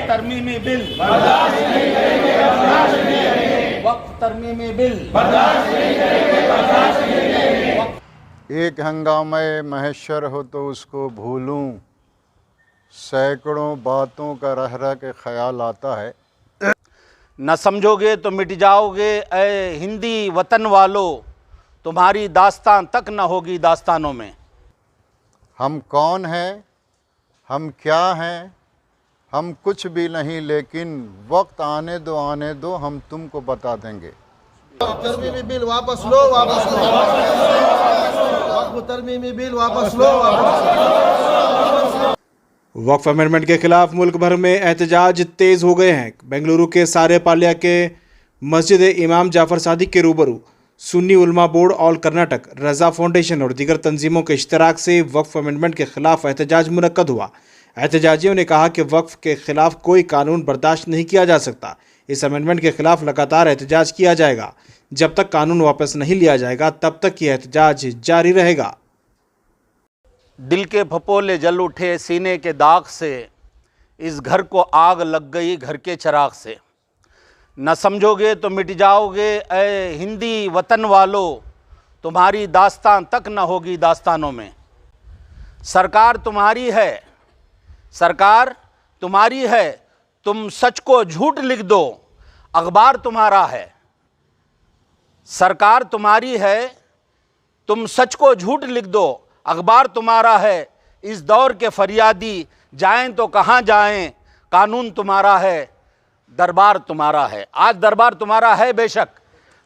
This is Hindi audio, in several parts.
तरमीमी बिल, वक्फ तरमीमी बिल। एक हंगामे महशर हो तो उसको भूलूं, सैकड़ों बातों का रह रह के ख्याल आता है। न समझोगे तो मिट जाओगे ऐ हिंदी वतन वालों, तुम्हारी दास्तान तक न होगी दास्तानों में। हम कौन हैं, हम क्या हैं, हम कुछ भी नहीं, लेकिन वक्त आने दो हम तुमको बता देंगे। तरमीमी बिल वापस लो, वापस लो। वक्फ तरमीमी बिल वापस लो, वापस लो। वक्फ अमेंडमेंट के खिलाफ मुल्क भर में एहतजाज तेज हो गए हैं। बेंगलुरु के सारेपाल्या के मस्जिद इमाम जाफर सादिक के रूबरू सुन्नी उलमा बोर्ड ऑल कर्नाटक, रजा फाउंडेशन और दीगर तंजीमों के इश्तराक से वक्फ अमेंडमेंट के खिलाफ एहतजाज मुनक्कद हुआ। एहतजाजियों ने कहा कि वक्फ के खिलाफ कोई कानून बर्दाश्त नहीं किया जा सकता। इस अमेंडमेंट के खिलाफ लगातार एहतजाज किया जाएगा। जब तक कानून वापस नहीं लिया जाएगा तब तक ये एहतजाज जारी रहेगा। दिल के फपोले जल उठे सीने के दाग से, इस घर को आग लग गई घर के चिराग से। न समझोगे तो मिट जाओगे ऐ हिंदी वतन वालों, तुम्हारी दास्तान तक न होगी दास्तानों में। सरकार तुम्हारी है, सरकार तुम्हारी है, तुम सच को झूठ लिख दो, अखबार तुम्हारा है। सरकार तुम्हारी है, तुम सच को झूठ लिख दो, अखबार तुम्हारा है। इस दौर के फरियादी जाएं तो कहाँ जाएं, कानून तुम्हारा है, दरबार तुम्हारा है। आज दरबार तुम्हारा है बेशक,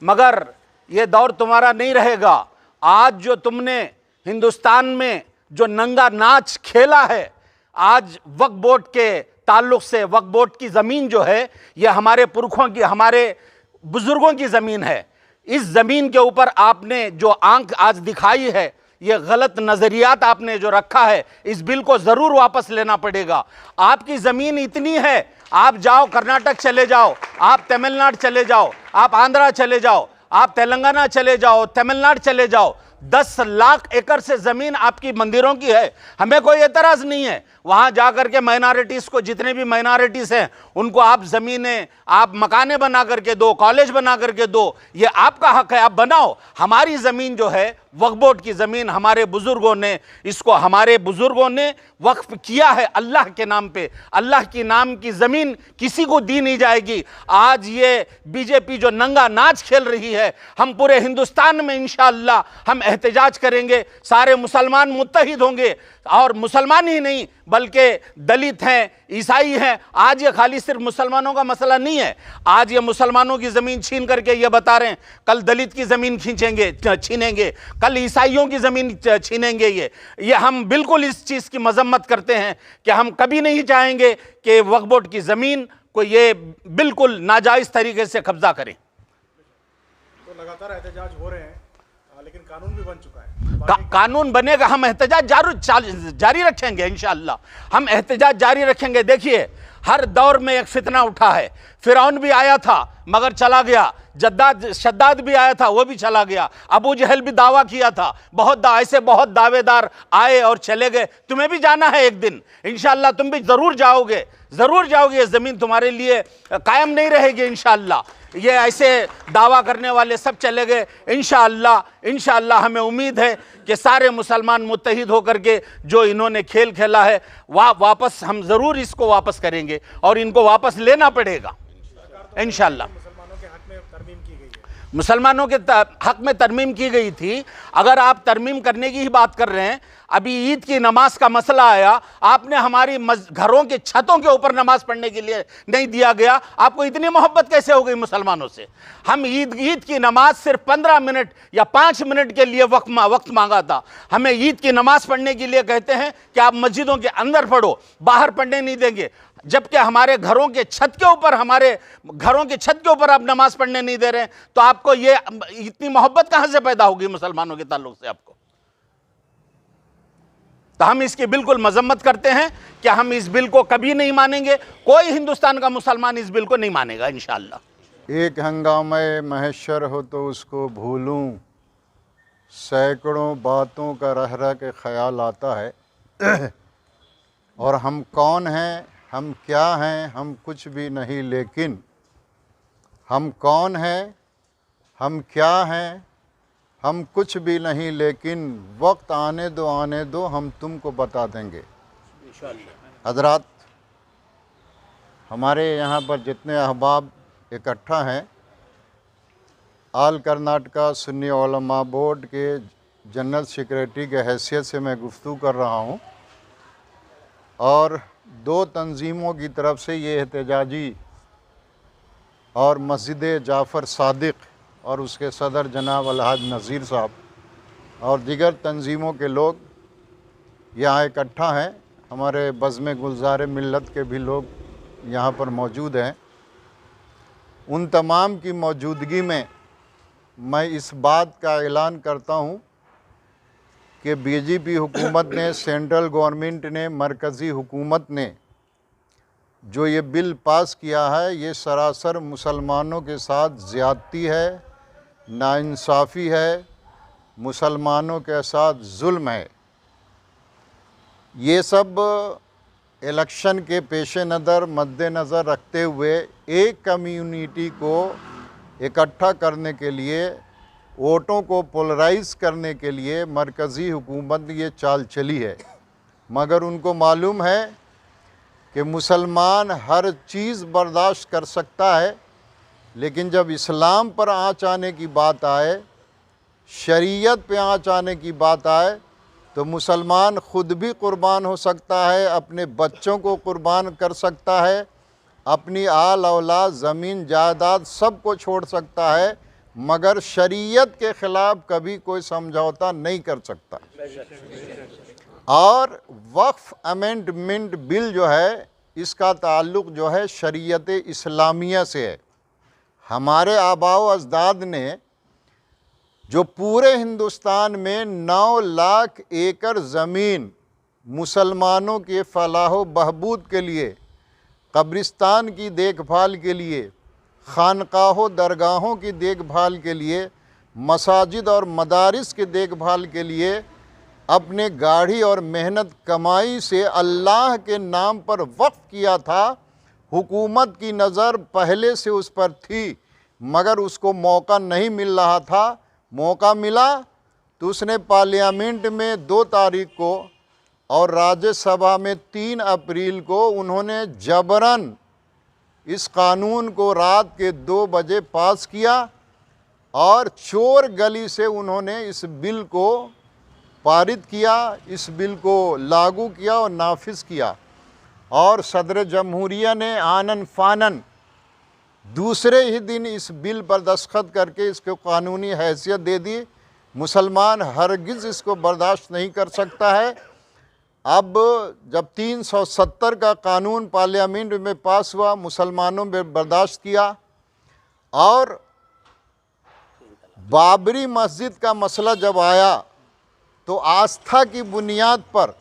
मगर ये दौर तुम्हारा नहीं रहेगा। आज जो तुमने हिंदुस्तान में जो नंगा नाच खेला है, आज वक्फ बोर्ड के ताल्लुक से, वक्फ बोर्ड की ज़मीन जो है ये हमारे पुरखों की, हमारे बुज़ुर्गों की ज़मीन है। इस ज़मीन के ऊपर आपने जो आंख आज दिखाई है, ये गलत नज़रियात आपने जो रखा है, इस बिल को ज़रूर वापस लेना पड़ेगा। आपकी ज़मीन इतनी है, आप जाओ कर्नाटक चले जाओ, आप तमिलनाडु चले जाओ, आप आंध्रा चले जाओ, आप तेलंगाना चले जाओ, तमिलनाडु चले जाओ, 10 लाख एकड़ से ज़मीन आपकी मंदिरों की है। हमें कोई एतराज़ नहीं है। वहाँ जा कर के माइनॉरिटीज़ को, जितने भी माइनॉरिटीज़ हैं उनको आप ज़मीनें, आप मकानें बना करके दो, कॉलेज बना करके दो, ये आपका हक है, आप बनाओ। हमारी ज़मीन जो है वक्फ बोर्ड की ज़मीन, हमारे बुज़ुर्गों ने इसको, हमारे बुज़ुर्गों ने वक्फ किया है अल्लाह के नाम पे। अल्लाह की नाम की ज़मीन किसी को दी नहीं जाएगी। आज ये बीजेपी जो नंगा नाच खेल रही है, हम पूरे हिंदुस्तान में इंशाअल्लाह हम एहतजाज करेंगे। सारे मुसलमान मुत्तहिद होंगे, और मुसलमान ही नहीं बल्कि दलित हैं, ईसाई हैं। आज ये खाली सिर्फ मुसलमानों का मसला नहीं है। आज ये मुसलमानों की ज़मीन छीन करके ये बता रहे हैं, कल दलित की ज़मीन छीनेंगे, कल ईसाइयों की ज़मीन छीनेंगे। ये हम बिल्कुल इस चीज़ की मजम्मत करते हैं कि हम कभी नहीं चाहेंगे कि वक्फ बोर्ड की ज़मीन को ये बिल्कुल नाजायज़ तरीके से कब्जा करें। तो लगातार एहतजाज हो रहे हैं, लेकिन कानून भी बन चुका है। कानून बनेगा, हम एहतजाज जारी रखेंगे इंशाअल्लाह, हम एहतजाज जारी रखेंगे। देखिए, हर दौर में एक फितना उठा है। फिरौन भी आया था मगर चला गया, शद्दाद भी आया था, वो भी चला गया। अबू जहल भी दावा किया था, ऐसे बहुत दावेदार आए और चले गए। तुम्हें भी जाना है एक दिन इंशाअल्लाह, तुम भी ज़रूर जाओगे, ज़रूर जाओगे। ये ज़मीन तुम्हारे लिए कायम नहीं रहेगी इंशाअल्लाह। ये ऐसे दावा करने वाले सब चले गए। इंशाअल्लाह हमें उम्मीद है कि सारे मुसलमान मुत्तहिद होकर के जो इन्होंने खेल खेला है, वापस हम ज़रूर इसको वापस करेंगे और इनको वापस लेना पड़ेगा इंशाअल्लाह। मुसलमानों के हक में तरमीम की गई थी। अगर आप तरमीम करने की ही बात कर रहे हैं, अभी ईद की नमाज का मसला आया, आपने हमारी घरों के छतों के ऊपर नमाज पढ़ने के लिए नहीं दिया गया। आपको इतनी मोहब्बत कैसे हो गई मुसलमानों से? हम ईद की नमाज सिर्फ 15 मिनट या 5 मिनट के लिए वक्त मांगा था। हमें ईद की नमाज पढ़ने के लिए कहते हैं कि आप मस्जिदों के अंदर पढ़ो, बाहर पढ़ने नहीं देंगे। जबकि हमारे घरों के छत के ऊपर आप नमाज पढ़ने नहीं दे रहे हैं, तो आपको ये इतनी मोहब्बत कहां से पैदा होगी मुसलमानों के ताल्लुक से आपको? तो हम इसकी बिल्कुल मजम्मत करते हैं कि हम इस बिल को कभी नहीं मानेंगे। कोई हिंदुस्तान का मुसलमान इस बिल को नहीं मानेगा इंशाअल्लाह। एक हंगामे महशर हो तो उसको भूलूं, सैकड़ों बातों का रह रह के ख्याल आता है। और हम कौन हैं, हम क्या हैं, हम कुछ भी नहीं, लेकिन हम कौन हैं, हम क्या हैं, हम कुछ भी नहीं, लेकिन वक्त आने दो हम तुमको बता देंगे। हजरात, हमारे यहाँ पर जितने अहबाब इकट्ठा हैं, ऑल कर्नाटका सुन्नी उलमा बोर्ड के जनरल सेक्रेटरी के हैसियत से मैं गुफ्तगू कर रहा हूँ और दो तंजीमों की तरफ से ये एहतजाजी और मस्जिद जाफ़र सादिक और उसके सदर जनाब अलहाज नज़ीर साहब और दीगर तंजीमों के लोग यहाँ इकट्ठा हैं। हमारे बज़्म गुलज़ार मिल्लत के भी लोग यहाँ पर मौजूद हैं। उन तमाम की मौजूदगी में मैं इस बात का ऐलान करता हूँ कि बीजेपी हुकूमत ने, सेंट्रल गवर्नमेंट ने, मरकज़ी हुकूमत ने जो ये बिल पास किया है, ये सरासर मुसलमानों के साथ ज़्यादती है, नाइंसाफ़ी है, मुसलमानों के साथ जुल्म है। ये सब इलेक्शन के पेश नज़र मद्देनज़र रखते हुए एक कम्युनिटी को इकट्ठा करने के लिए, वोटों को पोलराइज़ करने के लिए मरकज़ी हुकूमत ये चाल चली है। मगर उनको मालूम है कि मुसलमान हर चीज़ बर्दाश्त कर सकता है, लेकिन जब इस्लाम पर आँच आने की बात आए, शरीयत पे आँच आने की बात आए, तो मुसलमान ख़ुद भी कुर्बान हो सकता है, अपने बच्चों को कुर्बान कर सकता है, अपनी आल औलाद, ज़मीन जायदाद सब को छोड़ सकता है, मगर शरीयत के ख़िलाफ़ कभी कोई समझौता नहीं कर सकता। और वक्फ़ अमेंडमेंट बिल जो है, इसका ताल्लुक़ जो है शरीयत इस्लामिया से है। हमारे आबाओ अजदाद ने जो पूरे हिंदुस्तान में 9 लाख एकड़ ज़मीन मुसलमानों के फलाह बहबूद के लिए, कब्रिस्तान की देखभाल के लिए, खानकाहों दरगाहों की देखभाल के लिए, मसाजिद और मदारिस की देखभाल के लिए अपने गाढ़ी और मेहनत कमाई से अल्लाह के नाम पर वक्फ किया था। हुकूमत की नज़र पहले से उस पर थी, मगर उसको मौका नहीं मिल रहा था। मौका मिला तो उसने पार्लियामेंट में 2 तारीख को और राज्यसभा में 3 अप्रैल को उन्होंने जबरन इस कानून को रात के 2 बजे पास किया और चोर गली से उन्होंने इस बिल को पारित किया, इस बिल को लागू किया और नाफिज किया। और सदर जमहूरिया ने आनन फानन दूसरे ही दिन इस बिल पर दस्तखत करके इसको कानूनी हैसियत दे दी। मुसलमान हरगिज़ इसको बर्दाश्त नहीं कर सकता है। अब जब 370 का कानून पार्लियामेंट में पास हुआ, मुसलमानों ने बर्दाश्त किया और बाबरी मस्जिद का मसला जब आया तो आस्था की बुनियाद पर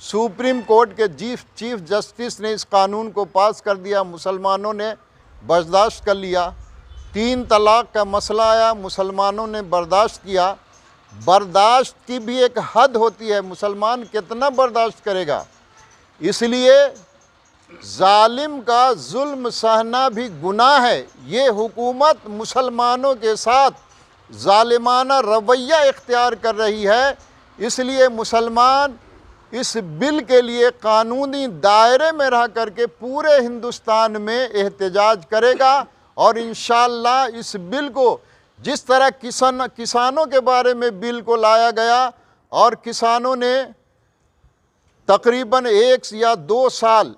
सुप्रीम कोर्ट के चीफ जस्टिस ने इस कानून को पास कर दिया। मुसलमानों ने बर्दाश्त कर लिया। 3 तलाक का मसला आया, मुसलमानों ने बर्दाश्त किया। बर्दाश्त की भी एक हद होती है, मुसलमान कितना बर्दाश्त करेगा। इसलिए जालिम का जुल्म सहना भी गुनाह है। ये हुकूमत मुसलमानों के साथ जालिमाना रवैया इख्तियार कर रही है। इसलिए मुसलमान इस बिल के लिए कानूनी दायरे में रह करके पूरे हिंदुस्तान में एहतजाज करेगा और इंशाअल्लाह इस बिल को जिस तरह किसानों के बारे में बिल को लाया गया और किसानों ने तकरीबन 1 या 2 साल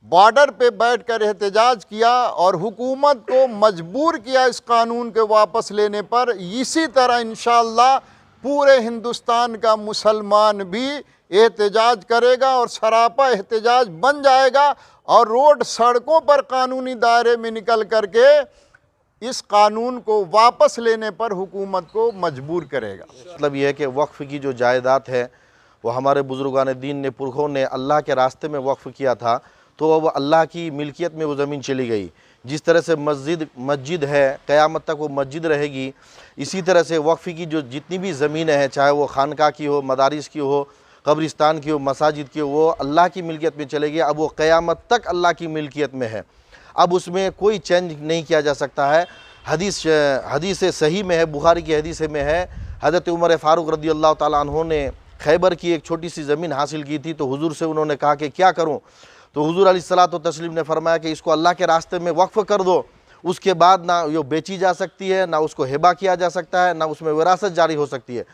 बॉर्डर पे बैठकर एहतजाज किया और हुकूमत को मजबूर किया इस कानून के वापस लेने पर, इसी तरह इंशाअल्लाह पूरे हिंदुस्तान का मुसलमान भी एहतजाज करेगा और सरापा एहतजाज बन जाएगा और रोड सड़कों पर कानूनी दायरे में निकल करके इस कानून को वापस लेने पर हुकूमत को मजबूर करेगा। मतलब यह है कि वक्फ़ की जो जायदाद है वो हमारे बुज़ुर्गान दीन ने, पुरखों ने अल्लाह के रास्ते में वक्फ़ किया था, तो अब अल्लाह की मिल्कियत में वो ज़मीन चली गई। जिस तरह से मस्जिद है, क़यामत तक वो मस्जिद रहेगी, इसी तरह से वक्फ़ की जो जितनी भी ज़मीनें हैं, चाहे वो खानका की हो, मदारिस की हो, कब्रिस्तान की, वो मसाजिद की, वो अल्लाह की मिल्कियत में चले गए। अब वो क़यामत तक अल्लाह की मिल्कियत में है। अब उसमें कोई चेंज नहीं किया जा सकता है। हदीस सही में है, बुखारी की हदीस में है, हज़रत उमर फ़ारूक रज़ी अल्लाह ताला अन्हु ने खैबर की एक छोटी सी ज़मीन हासिल की थी। तो हुजूर से उन्होंने कहा कि क्या करूं? तो हुजूर अलैहिस्सलातु तस्लीम ने फरमाया कि इसको अल्लाह के रास्ते में वक्फ़ कर दो, उसके बाद ना ये बेची जा सकती है, ना उसको हिबा किया जा सकता है, ना उसमें विरासत जारी हो सकती है।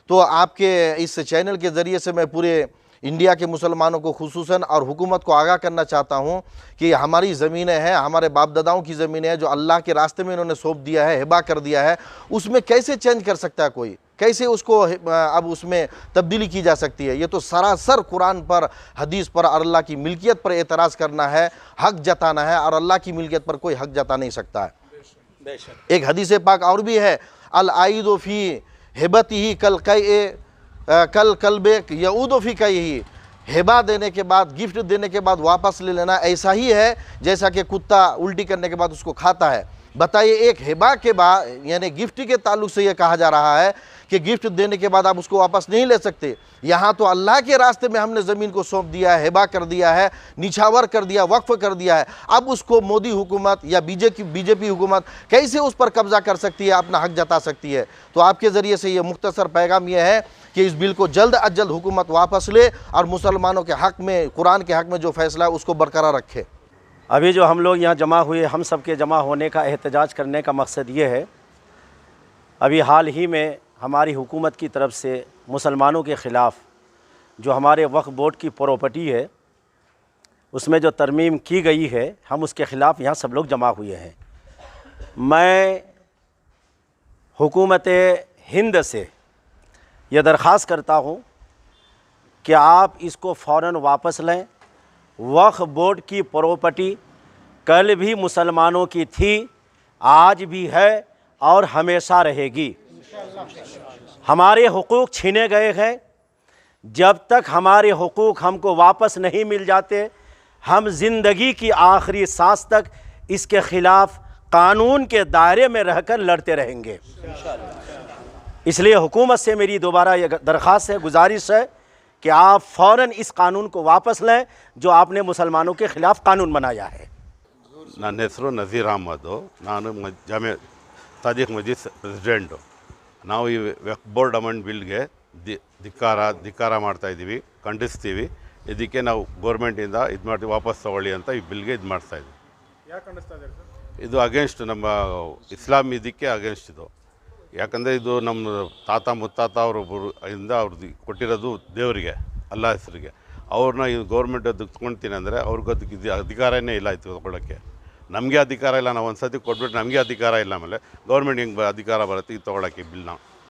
तो आपके इस चैनल के ज़रिए से मैं पूरे इंडिया के मुसलमानों को खुसूसन और हुकूमत को आगाह करना चाहता हूँ कि हमारी ज़मीनें हैं, हमारे बाप दादाओं की ज़मीनें हैं जो अल्लाह के रास्ते में इन्होंने सौंप दिया है, हिबा कर दिया है, उसमें कैसे चेंज कर सकता है कोई? कैसे उसको अब उसमें तब्दीली की जा सकती है? ये तो सरासर कुरान पर, हदीस पर और अल्लाह की मिल्कियत पर एतराज़ करना है, हक जताना है, और अल्लाह की मिल्कियत पर कोई हक जता नहीं सकता है। एक हदीस पाक और भी है, अल आइदो फी हिबतिही कल कल्बे यऊदो फी कई, हिबा देने के बाद, गिफ्ट देने के बाद वापस ले लेना ऐसा ही है जैसा कि कुत्ता उल्टी करने के बाद उसको खाता है। बताइए, एक हिबा के बाद यानी गिफ्ट के ताल्लुक से ये कहा जा रहा है कि गिफ्ट देने के बाद आप उसको वापस नहीं ले सकते। यहाँ तो अल्लाह के रास्ते में हमने ज़मीन को सौंप दिया है, हिबा कर दिया है, निछावर कर दिया, वक्फ कर दिया है। अब उसको मोदी हुकूमत या बीजेपी हुकूमत कैसे उस पर कब्ज़ा कर सकती है, अपना हक जता सकती है? तो आपके ज़रिए से ये मुख्तसर पैगाम ये है कि इस बिल को जल्द अज जल्द हुकूमत वापस ले और मुसलमानों के हक़ में, कुरान के हक़ में जो फ़ैसला है उसको बरकरार रखे। अभी जो हम लोग यहाँ जमा हुए, हम सब के जमा होने का, एहतजाज करने का मकसद ये है, अभी हाल ही में हमारी हुकूमत की तरफ से मुसलमानों के ख़िलाफ़ जो हमारे वक्फ बोर्ड की प्रॉपर्टी है उसमें जो तरमीम की गई है, हम उसके ख़िलाफ़ यहाँ सब लोग जमा हुए हैं। मैं हुकूमत हिंद से यह दरख्वास्त करता हूँ कि आप इसको फ़ौरन वापस लें। वक्फ बोर्ड की प्रॉपर्टी कल भी मुसलमानों की थी, आज भी है और हमेशा रहेगी। हमारे हुकूक छीने गए हैं, जब तक हमारे हुकूक हमको वापस नहीं मिल जाते, हम ज़िंदगी की आखिरी सांस तक इसके ख़िलाफ़ कानून के दायरे में रहकर लड़ते रहेंगे। इसलिए हुकूमत से मेरी दोबारा ये दरख्वास्त है, गुजारिश है कि आप फ़ौरन इस कानून को वापस लें जो आपने मुसलमानों के ख़िलाफ़ कानून बनाया है। ನನ್ನ ಹೆಸರು ನಜೀರ್ ಅಹಮದ್, ನಾನು ಜಾಮೆ ತಾಜಿಕ್ ಮಜೀದ್ ಪ್ರೆಸಿಡೆಂಟು. ನಾವು ಈ ವಕ್ಫ್ ಬೋರ್ಡ್ ಅಮೆಂಡ್ ಬಿಲ್ಗೆ ಧಿಕ್ಕಾರ ಮಾಡ್ತಾಯಿದ್ದೀವಿ, ಖಂಡಿಸ್ತೀವಿ. ಇದಕ್ಕೆ ನಾವು ಗೌರ್ಮೆಂಟಿಂದ ಇದು ಮಾಡ್ತೀವಿ, ವಾಪಸ್ ತಗೊಳ್ಳಿ ಅಂತ ಈ ಬಿಲ್ಗೆ ಇದು ಮಾಡ್ತಾಯಿದ್ವಿ. ಇದು ಅಗೇನ್ಸ್ಟ್ ನಮ್ಮ ಇಸ್ಲಾಂ ಇದಕ್ಕೆ ಅಗೇನ್ಸ್ಟ್ ಇದು. ಯಾಕಂದರೆ ಇದು ನಮ್ಮ ತಾತ ಮುತ್ತಾತ ಇಂದ ಅವ್ರದ್ದು ಕೊಟ್ಟಿರೋದು ದೇವರಿಗೆ, ಅಲ್ಲ ಹೆಸರಿಗೆ. ಅವ್ರನ್ನ ಈ ಗೌರ್ಮೆಂಟ್ ಅದಕ್ಕೆ ತೊಗೊಳ್ತೀನಿ ಅಂದರೆ ಅವ್ರಿಗೆ ಅದಕ್ಕೆ ಅಧಿಕಾರನೇ ಇಲ್ಲ ಇದು ತೊಗೊಳ್ಳೋಕ್ಕೆ. ನಮಗೆ ಅಧಿಕಾರ ಇಲ್ಲ, ನಾವು ಒಂದು ಸತಿ ಕೊಟ್ಬಿಟ್ಟು ನಮಗೆ ಅಧಿಕಾರ ಇಲ್ಲ, ಆಮೇಲೆ ಗೌರ್ಮೆಂಟ್ ಹೆಂಗೆ ಅಧಿಕಾರ ಬರುತ್ತೆ ಇದು ತೊಗೊಳಕ್ಕೆ ಬಿಲ್ನ.